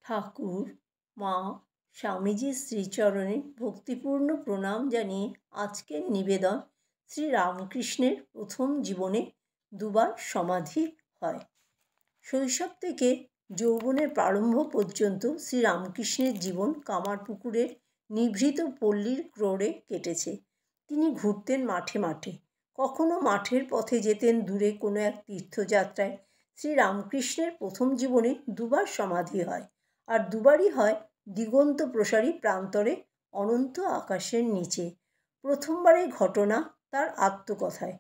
ঠাকুর মা স্বামীজির শ্রীচরণে ভক্তিপূর্ণ প্রণাম জানিয়ে আজকের নিবেদন শ্রী রামকৃষ্ণের প্রথম জীবনে দুবার সমাধি হয়। শৈশব থেকে যৌবনের প্রারম্ভ পর্যন্ত শ্রী রামকৃষ্ণের জীবন কামারপুকুরের নিভৃত পল্লীর ক্রোড়ে কেটেছে। তিনি ঘুরতেন মাঠে মাঠে, কখনো মাঠের পথে যেতেন দূরে কোনো এক তীর্থযাত্রায়। শ্রী রামকৃষ্ণের প্রথম জীবনে দুবার সমাধি হয়, আর দুবারই হয় দিগন্ত প্রসারী প্রান্তরে অনন্ত আকাশের নিচে। প্রথমবারের ঘটনা তার আত্মকথায়।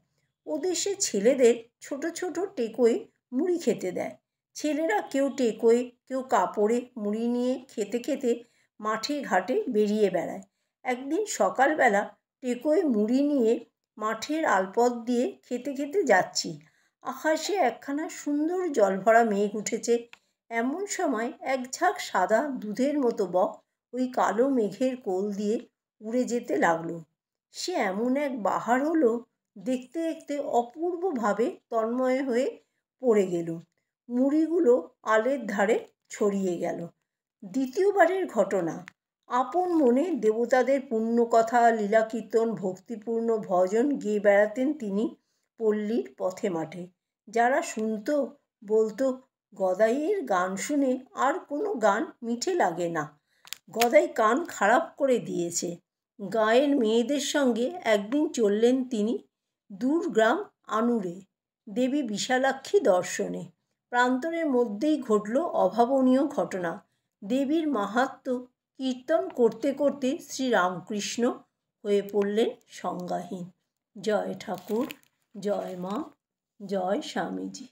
ওদেশে ছেলেদের ছোট ছোট টেকোয় মুড়ি খেতে দেয়। ছেলেরা কেউ টেকোয়, কেউ কাপড়ে মুড়ি নিয়ে খেতে খেতে মাঠে ঘাটে বেরিয়ে বেড়ায়। একদিন সকালবেলা টেকোয় মুড়ি নিয়ে মাঠের আলপথ দিয়ে খেতে খেতে যাচ্ছি। আকাশে একখানা সুন্দর জলভরা মেঘ উঠেছে। এমন সময় এক ঝাঁক সাদা দুধের মতো বক ওই কালো মেঘের কোল দিয়ে উড়ে যেতে লাগলো। সে এমন এক বাহার হলো, দেখতে দেখতে অপূর্বভাবে তন্ময় হয়ে পড়ে গেল। মুড়িগুলো আলের ধারে ছড়িয়ে গেল। দ্বিতীয়বারের ঘটনা। আপন মনে দেবতাদের পুণ্যকথা, লীলাকীর্তন, ভক্তিপূর্ণ ভজন গেয়ে বেড়াতেন তিনি পল্লীর পথে মাঠে। যারা শুনতো বলতো, গদাইয়ের গান শুনে আর কোনো গান মিঠে লাগে না। গদাই কান খারাপ করে দিয়েছে। গাঁয়ের মেয়েদের সঙ্গে একদিন চললেন তিনি দূর গ্রাম আনুরে দেবী বিশালাক্ষী দর্শনে। প্রান্তরের মধ্যেই ঘটল অভাবনীয় ঘটনা। দেবীর মাহাত্ম্য কীর্তন করতে করতে শ্রী রামকৃষ্ণ হয়ে পড়লেন সংজ্ঞাহীন। জয় ঠাকুর, জয় মা, জয় স্বামীজি।